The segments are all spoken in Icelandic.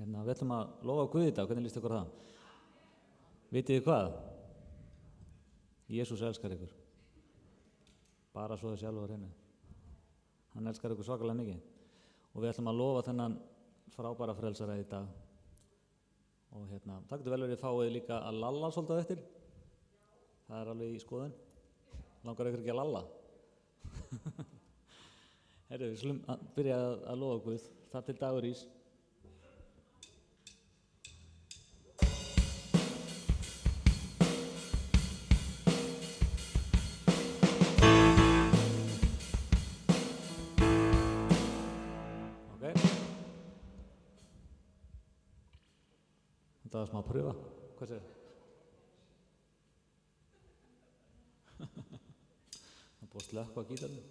Við ætlum að lofa Guð í dag, hvernig líst ykkur það? Vitið þið hvað? Jesús elskar ykkur. Bara svo þið sjálfur henni. Hann elskar ykkur svakalega mikið. Og við ætlum að lofa þennan frábæra frelsara í dag. Og það getur vel verið fáið líka að lalla svolítið eftir. Það er alveg í skoðun. Langar ykkur ekki að lalla? Herru, við slum að byrja að lofa Guð. Það til dagur ís. Það var smá að pröfa. Hvað segir það? Það er búið að slökkva gítarnum.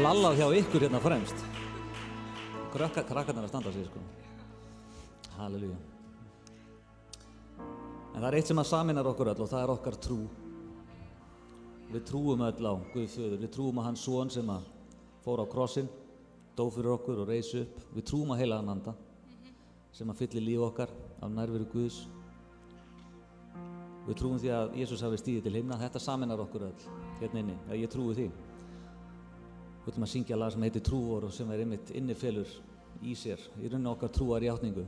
Lalla hjá ykkur hérna fremst. Krakkarnir að standa sig, sko. Halleluja. En það eitt sem að sameinar okkur öll og það okkar trú. Við trúum öll á Guð Föður. Við trúum á hans son sem að fór á krossinn, dó fyrir okkur og reis upp. Við trúum á heilagan anda sem að fyllir líf okkar af nærveru Guðs. Við trúum því að Jesús hafi stigið til himna. Þetta sameinar okkur öll hérna inni. Ég trúi því. Við ætlum að syngja lag sem heitir Trúor og sem einmitt innifelur í sér í rauninni okkar trúarjátningu.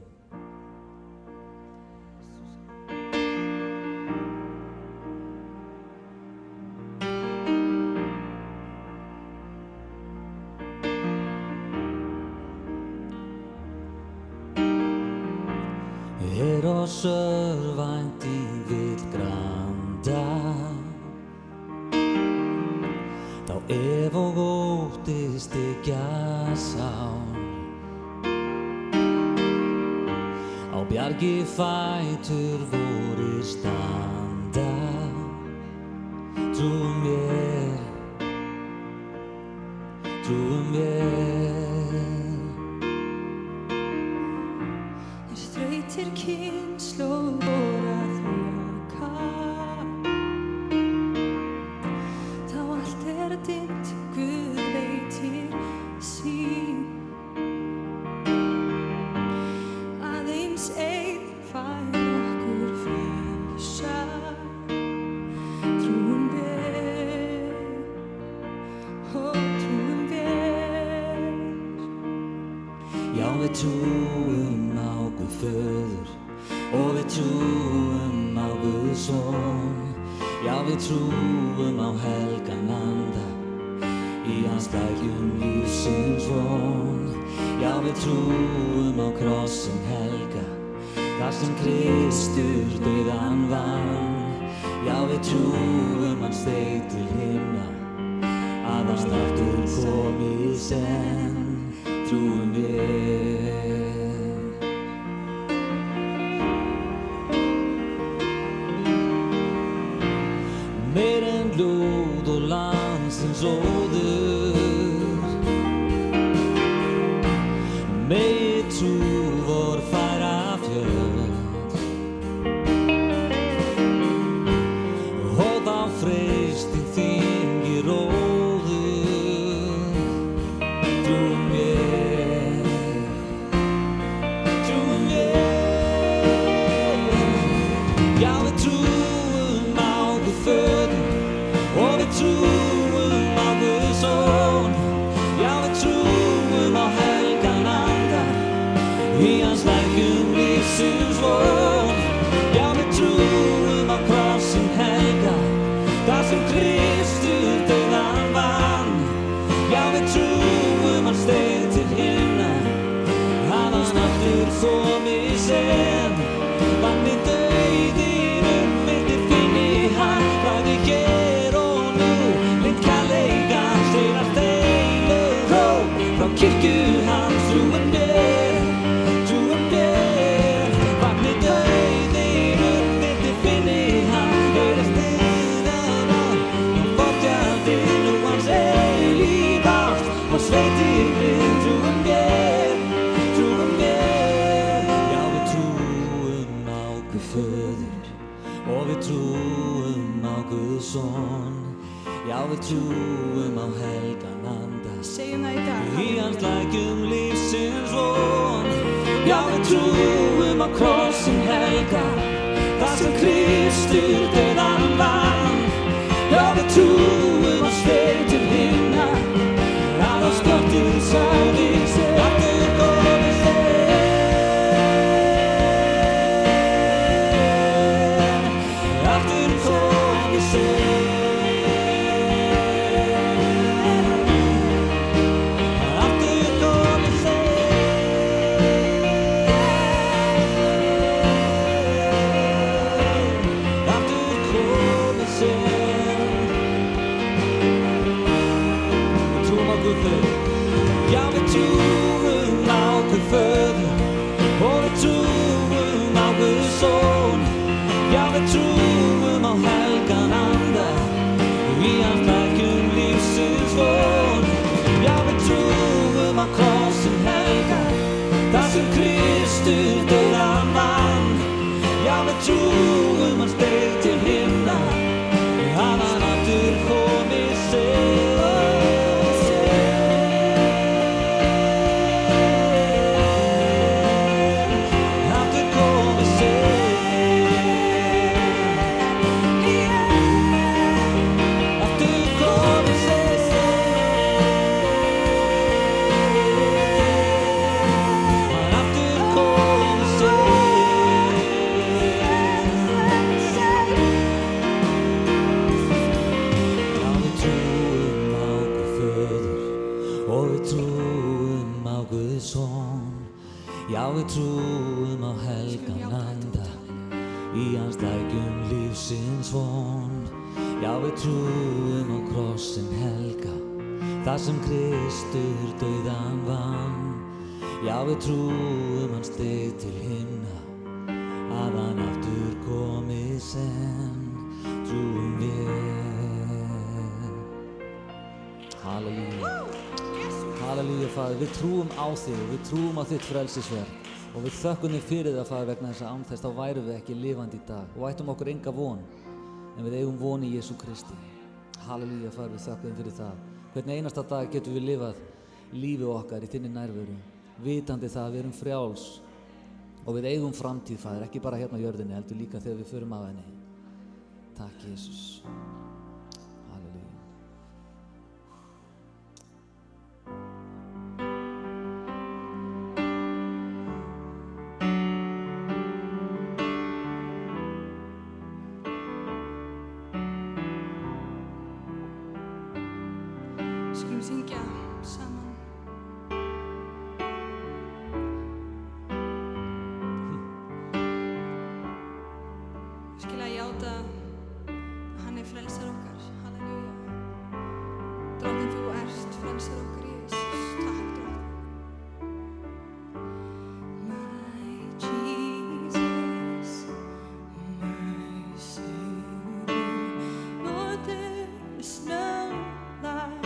oss örvænt í villgranda, þá ef og óttist styggja sán. Á bjargi fætur vorir standa, trúum mér, trúum mér. Þrautir kynslóð voru að þjaka, þá allt dimmt, Guð veitir sýn. Aðeins einn fær okkur frelsa, trúum við, trúum við. Já, við trúum á Guð Föður og við trúum á Guð Son. Já, við trúum á helgan anda í hans dægjum lífsins von. Já, við trúum á krossinn helga, þar sem Kristur dauðann vann. Já, við trúum hann steig til himna, að hans aftur komið senn, trúum við. Meir en lífsins óður. Megi trú vor færa fjöld og þá freisting þingi róður. Trúum mér, trúum mér. Já, við trúum á Guð Föður og við trúum á Guð Son. Já, við trúum á helgan anda í hans lækjum lífsins von. Já, við trúum á krossinn helga, þar sem Kristur dauðan vann. Já, við trúum hann steig til himna, að hann aftur komi senn. Vanni dauðinn myndi finni hann, bæði hér og nú. Lind kærleika sigrar deilur ró, frá kirkju hans trúum mér, trúum mér. Vanni dauðinn myndi finni hann, heyrast dyran á fortjaldinn og hans eilíf ást. Og sveitir við trúum mér, trúum mér. Já, við trúum á Guð Föður og við trúum á Guð Son. Já, við trúum á helgan anda Segjum það í dag. í hans lækjum lífsins von. Já, við trúum á krossinn helga, þar sem Kristur dauðan vann. Já, við trúum á steig til himna, að hans dóttir sagði sig aftur komi senn, aftur komi senn, aftur komi senn, aftur komi senn. Við trúum á Guð Föður. Já, við trúum á Guð Föður og við trúum á Guð Son. Já, við trúum á helgan anda í hans lækjum lífsins von. Já, við trúum á krossinn helga, þar sem Kristur dauðan vann. Já, við trúum hann steig til himna, að hann aftur komi senn. Aftur komi senn, aftur komi senn, aftur komi senn. Já, við trúum á Guð Föður og við trúum á Guð Son. Já, við trúum á helgan anda í hans lækjum lífsins von. Já, við trúum á krossinn helga, þar sem Kristur dauðan vann. Já, við trúum hann steig til himna, að hann aftur komi senn. Trúum við. Halleluja. Halleluja, Faðir, við trúum á þig, við trúum á þitt frelsisverk og við þökkum þig fyrir það, Faðir, vegna þess að án þess þá værum við ekki lifandi í dag og ættum okkur enga von, en við eigum von í Jesú Kristi. Halleluja, Faðir, við þökkum þig fyrir það. Hvern einasta dag getum við lifað lífið okkar í þinni nærveru, vitandi það að við erum frjáls og við eigum framtíð, Faðir, ekki bara hérna á jörðinni, heldur líka þegar við förum af henni. Takk, Jesús. Halleluja. Skulum syngja saman. Virkilega játa að hann frelsar okkar. Halleluja. Drottinn, þú ert frelsar okkar, Jesus. Takk, Drottinn. My Jesus, my Savior, Lord, there is none like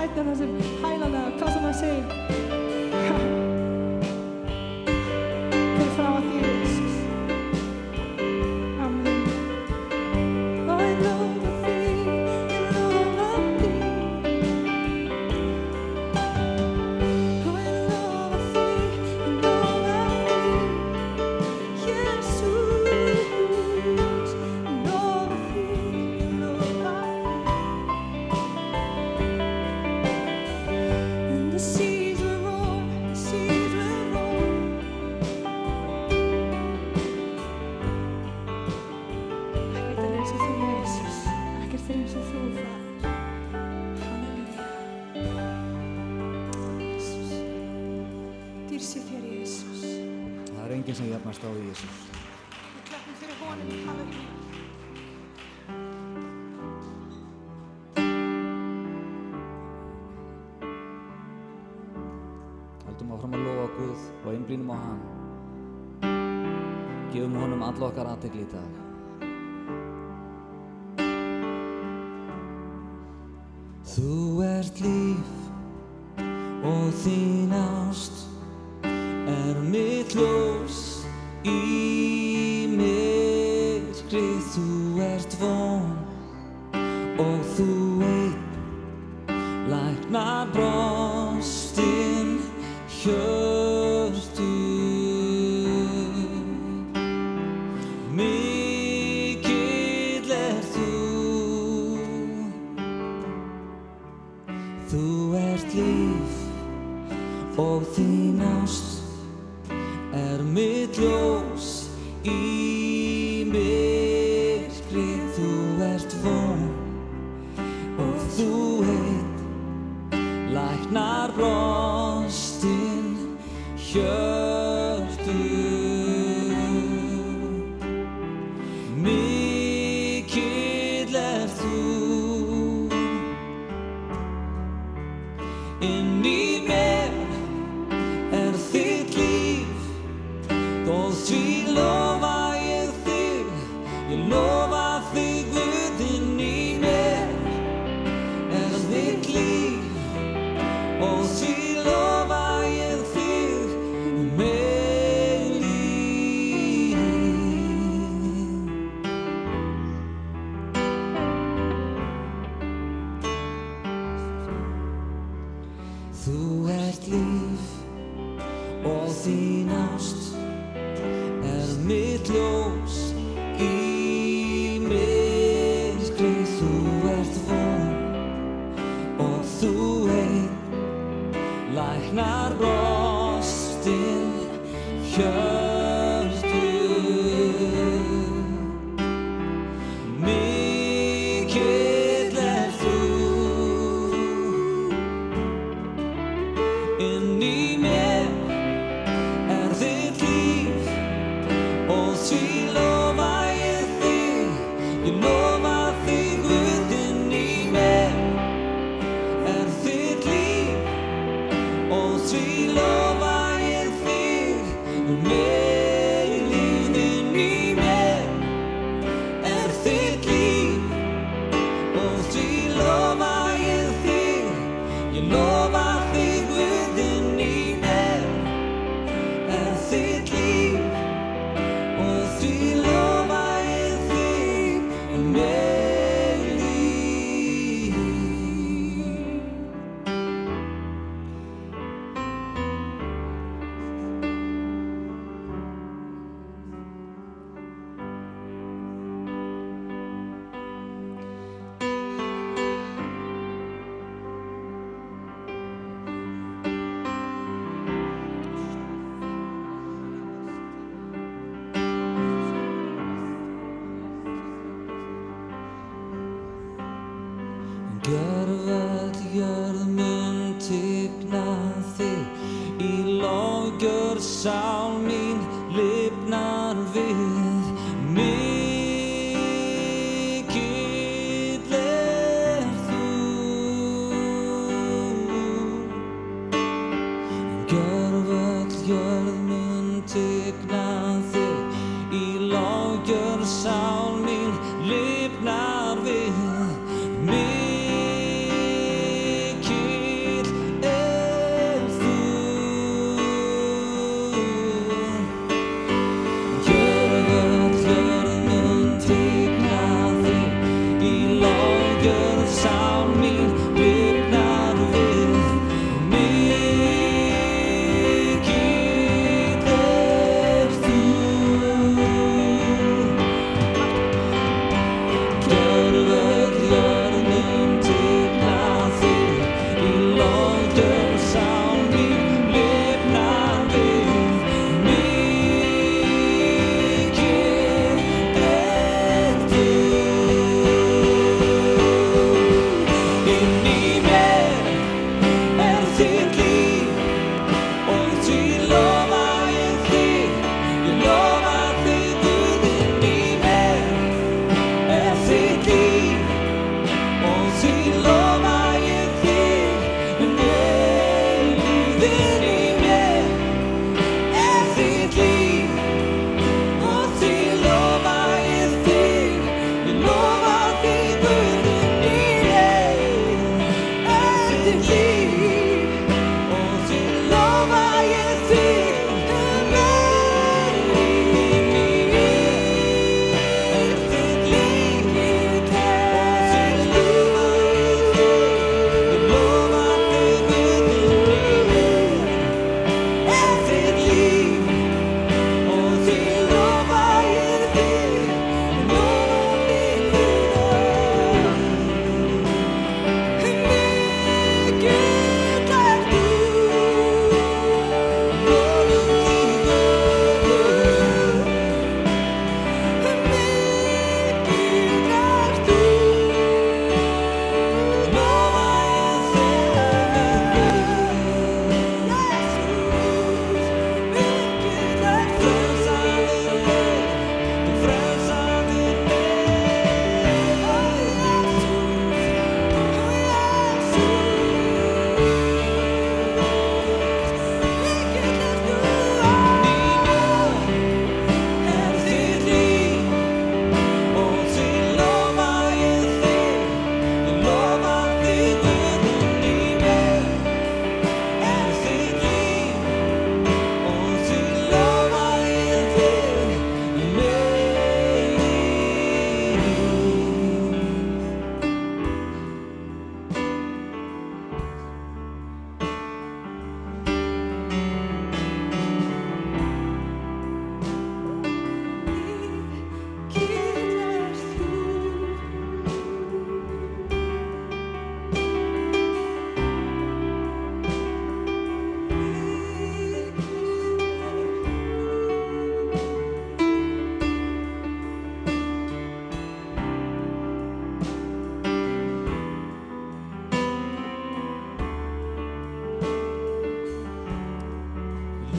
tætnar þessum hælana, hvað sem maður segir. Fyrir frá að þér, Jesus. Amen. Og ég lofa þig, ég lofa þig. Og ég lofa þig, ég lofa þig. Jesus, ég lofa þig, ég lofa þig. And the seas will roar, the seas will roar. Ekkert er eins og þú, Jesus. Ekkert er eins og þú, Faðir. Halleluja. Jesus. Dýr sé þér, Jesus. Það er enginn sem jafnast á því, Jesus. Við klappum fyrir honum. Halleluja. Höldum áfram að lofa Guð og einblínum á hann. Gefum honum alla okkar athygli í dag. Þú ert líf og þín ást er mitt ljós í myrkri. Þú ert von og þú einn læknar brostin hjörtu. Mikill er þú, þú ert líf og þín ást er mitt ljós í myrkri. Þú ert von og þú einn læknar brostin hjörtu. Mikill er þú, inn í mér er þitt líf, og því lofa ég þig, ég lofa þig Guð. Inn í mér er þitt líf, og því lofa ég þig eilíf. Þú ert líf og þín ást er mitt ljós í myrkri. Þú ert von og þú einn læknar brostin hjörtu. Mikill er þú, inn í mér er þitt líf, og því lofa ég þig, ég lofa þig Guð. Inn í mér er þitt líf, og því lofa ég þig eilíf. Inn í mér er þitt líf, og því lofa ég þig, ég lofa þig Guð. Inn í mér er þitt líf, og því lofa ég þig eilíf. Gjörvöll jörð mun tigna þig, í lofgjörð sál mín lifnar við. Mikill er þú, gjörvöll jörð mun tigna þig, í lofgjörð sál mín lifnar við. Mikill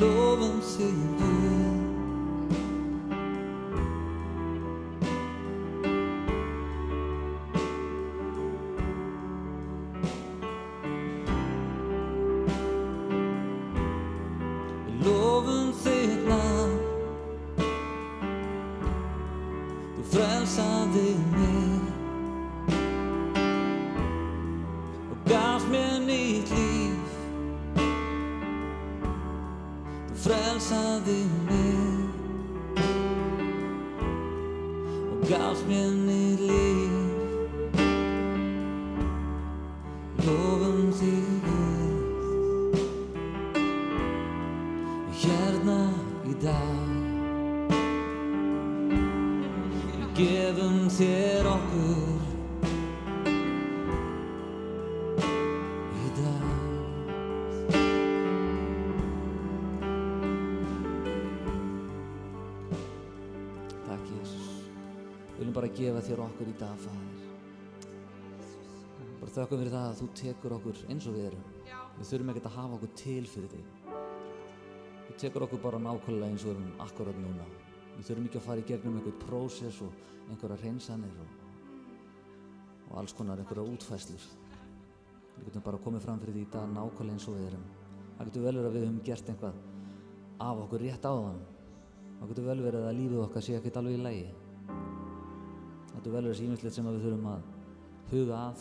Lofum þig Guð. Við lofum þitt nafn, þú frelsaðir mig og gafst mér nýtt líf. Þú frelsaðir mig og gafst mér nýtt líf. Lofum þig Guð, hérna í dag. Við gefum þér okkur í dag. Takk Jesus, við viljum bara gefa þér okkur í dag, Faðir. Bara þökkum fyrir það að þú tekur okkur eins og við erum. Við þurfum ekkert að hafa okkur til fyrir þig. Þú tekur okkur bara nákvæmlega eins og við erum akkurat núna. Við þurfum ekki að fara í gegnum einhvern prósess og einhverja hreinsanir og alls konar einhverja útfærslur. Við getum bara komið fram fyrir því í dag nákvæmlega eins og við erum. Það getur vel verið að við höfum gert eitthvað af okkur rétt áðan. Það getur vel verið að lífið okkar sé ekkert alveg í lagi. Það getur vel verið ýmislegt sem við þurfum að huga að.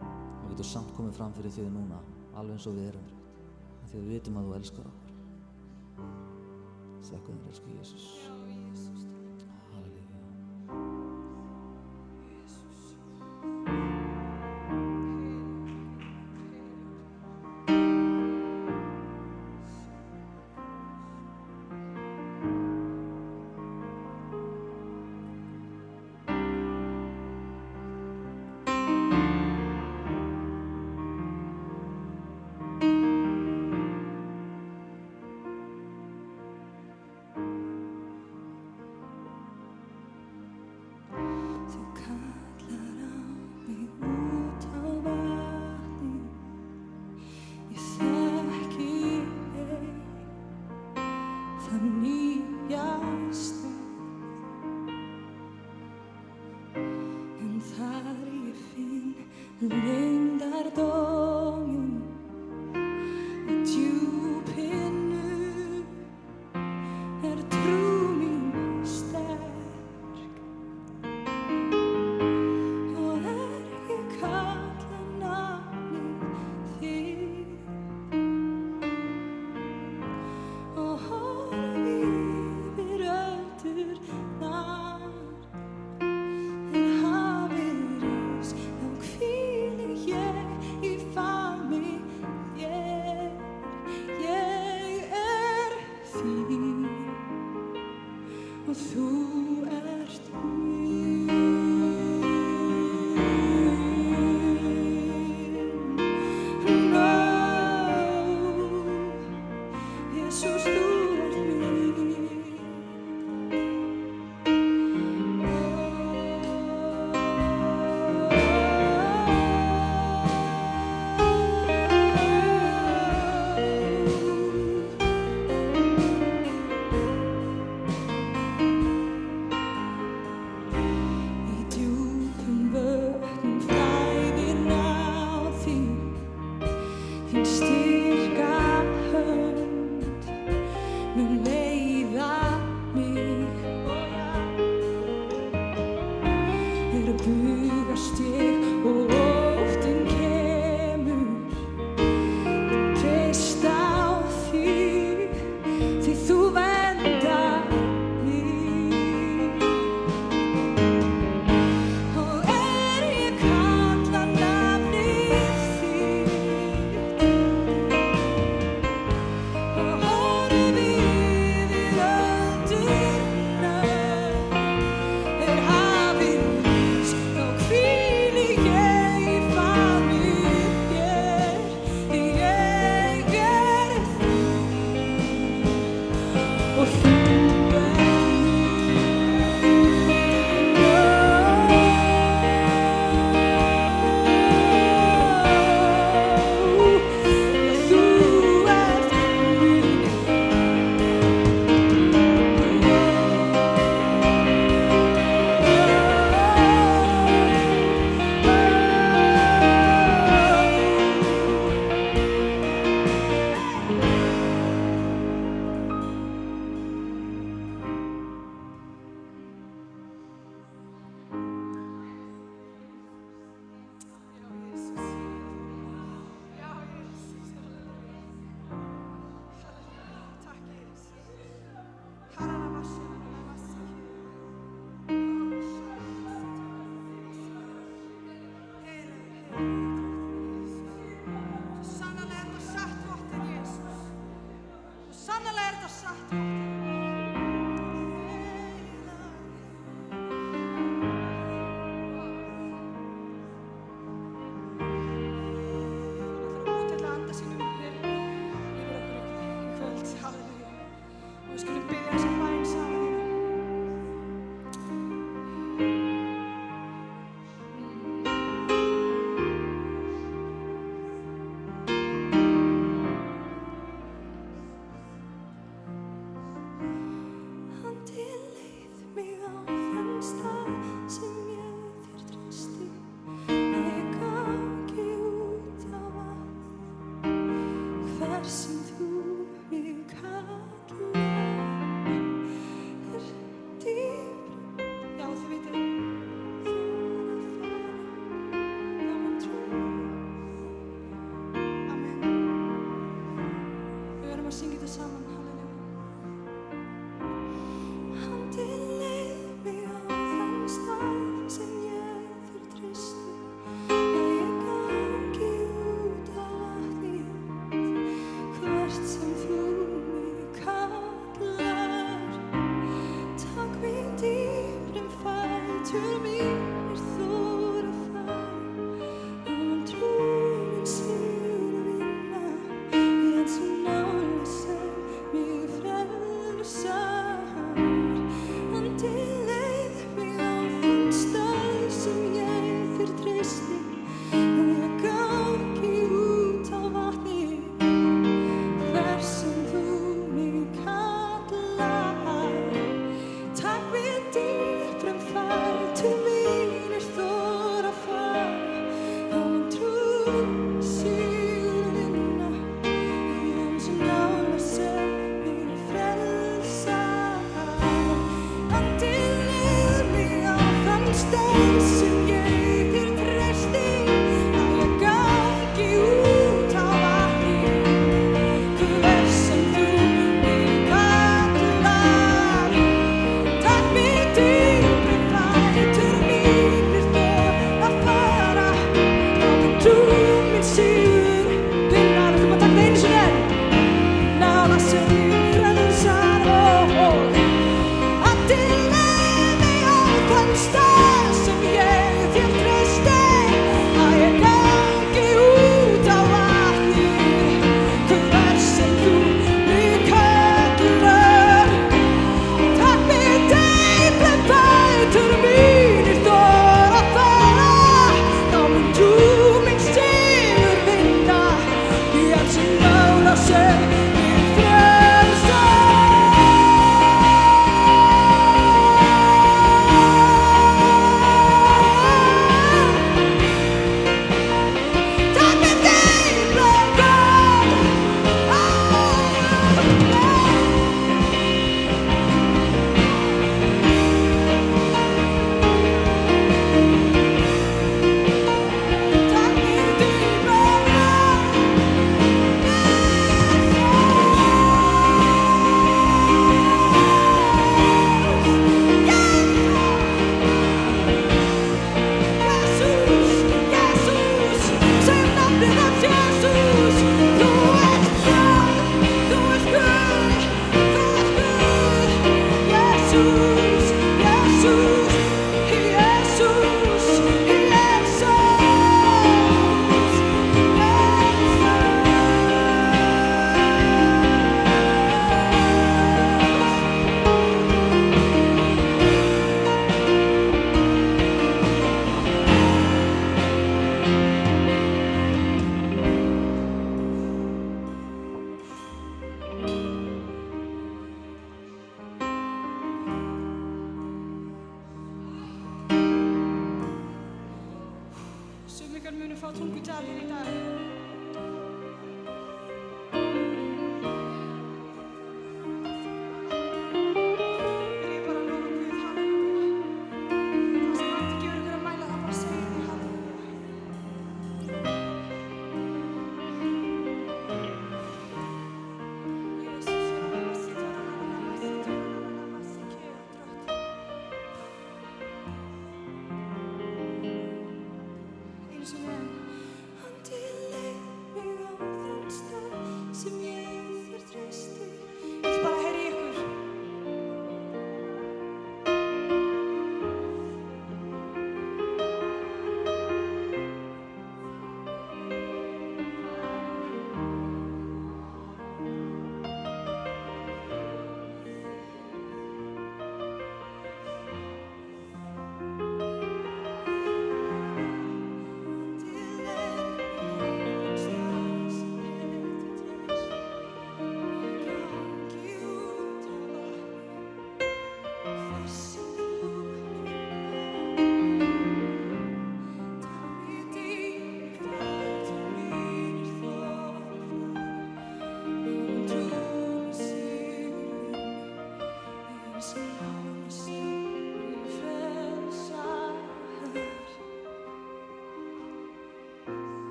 Við getum samt komið fram fyrir þig núna, alveg eins og við erum. Því við vitum að þú elskar okkur. Þakka þér, elsku Jesus. Halleluja.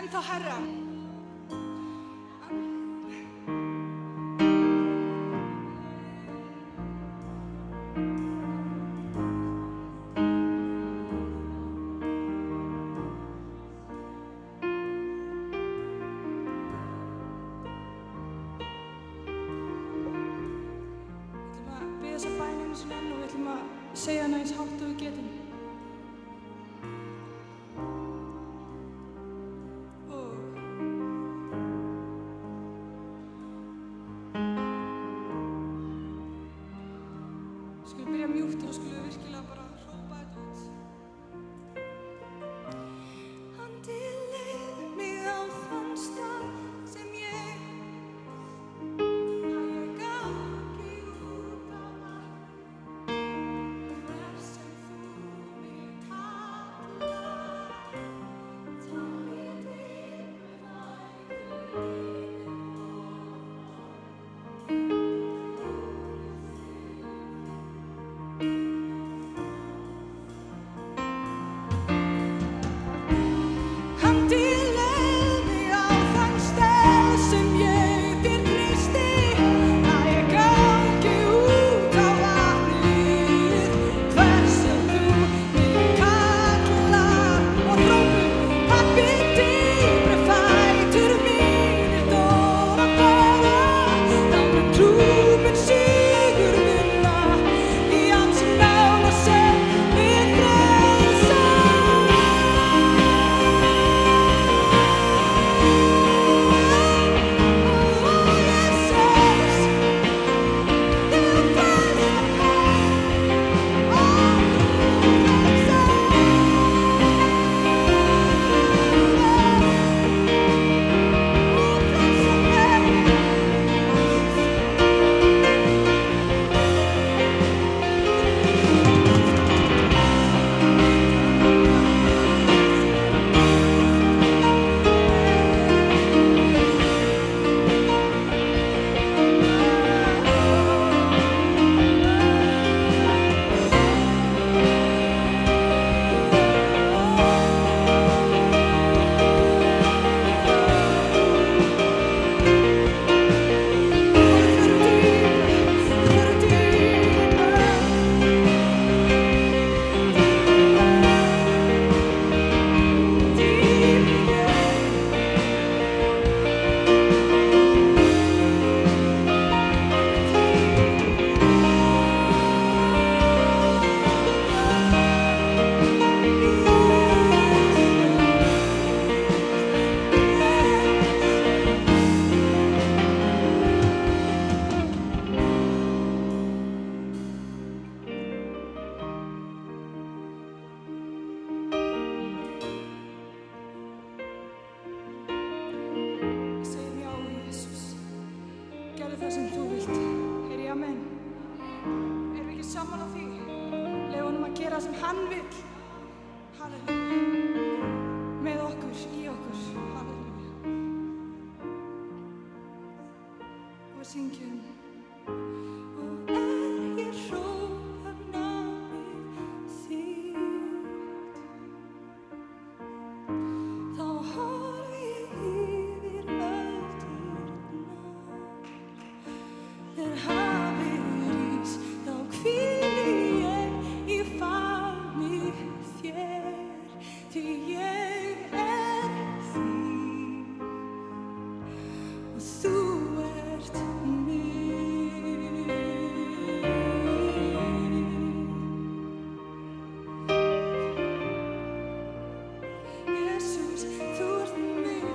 ennþá hærra. Við ætlum að biðja þessa bæn einu sinni enn og við ætlum að segja hana eins hátt og við getum. sammála því. Leyfum honum að gera sem hann vill. Halleluja. Með okkur, í okkur. Halleluja. Og við syngjum. Og ég hrópa nafnið þitt, þá horfi ég yfir öldurnar. Þegar hafið rís, þá hvíli ég í favni þér, því ég þín og þú ert mín. Jesús, þú ert mín.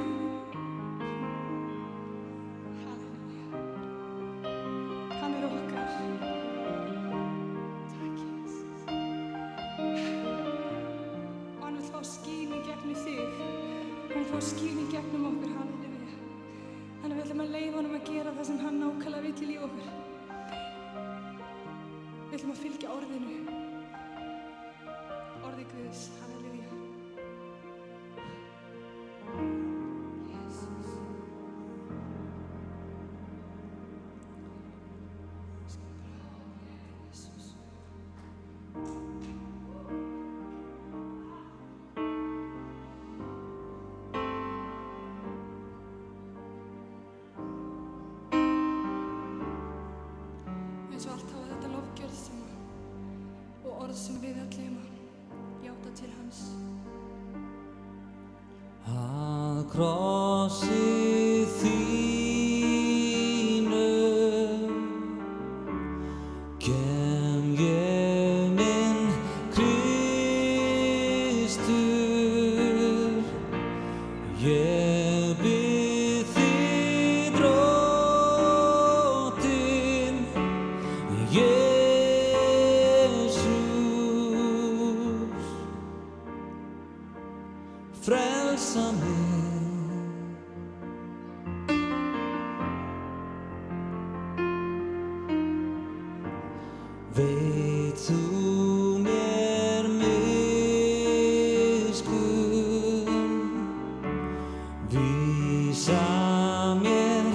Halleluja. Hann okkar. Takk, Jesus. Og hann vill fá skín í gegnum þig. Hann vill fá skín í gegnum okkur. Halleluja. Þannig við ætlum að leyfa honum að gera það sem hann nákvæmlega vill í líf okkur. Við ætlum að fylgja orðinu. Orði Guðs. Halleluja. Jesus. Jesus. Eins og allt hafa þetta lofgjörð og orð sem við ætlum að játa til hans. Að krossi þínum kem ég minn Kristur, ég bið þig Drottinn, Jesús, frelsa mig. Veit þú mér miskunn, vísa mér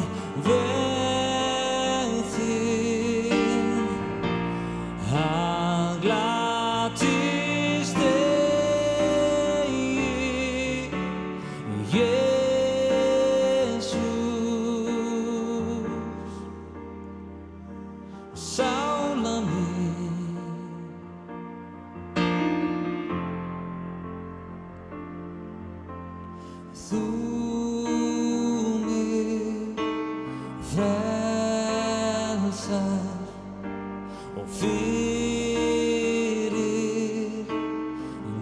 veg þinn, að glatist eigi, Jesús, sála mín. Þú mig frelsar og fyrir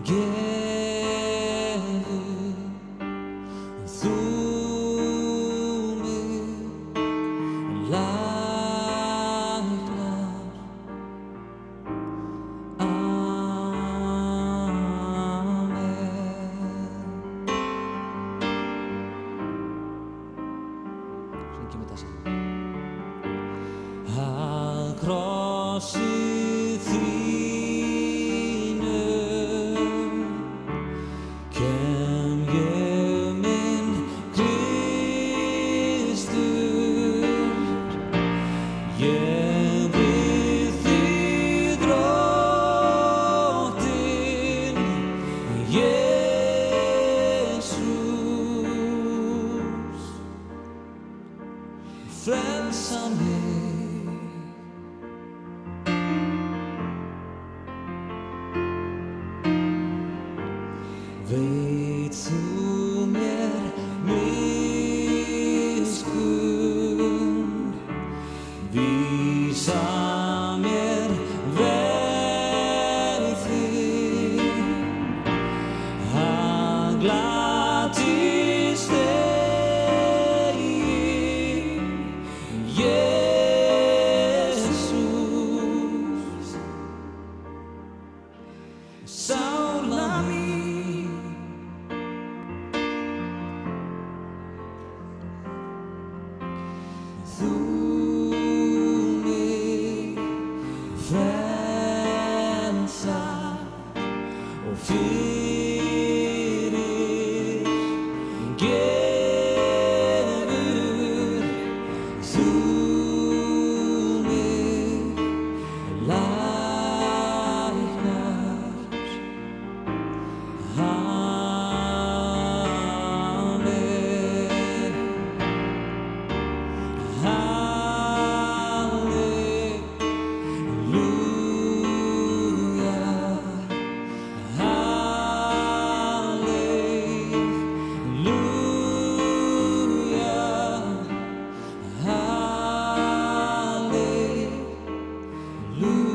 gefur, þú mig læknar. Amen. Syngjum þetta saman. Að krossi þínum kem ég minn Kristur, ég bið þig Drottinn, Jesús, frelsa mig. Veit þú mér miskunn, vísa mér veg þinn, að glatist eigi, Jesús, sála mín. Þú mig frelsar Lose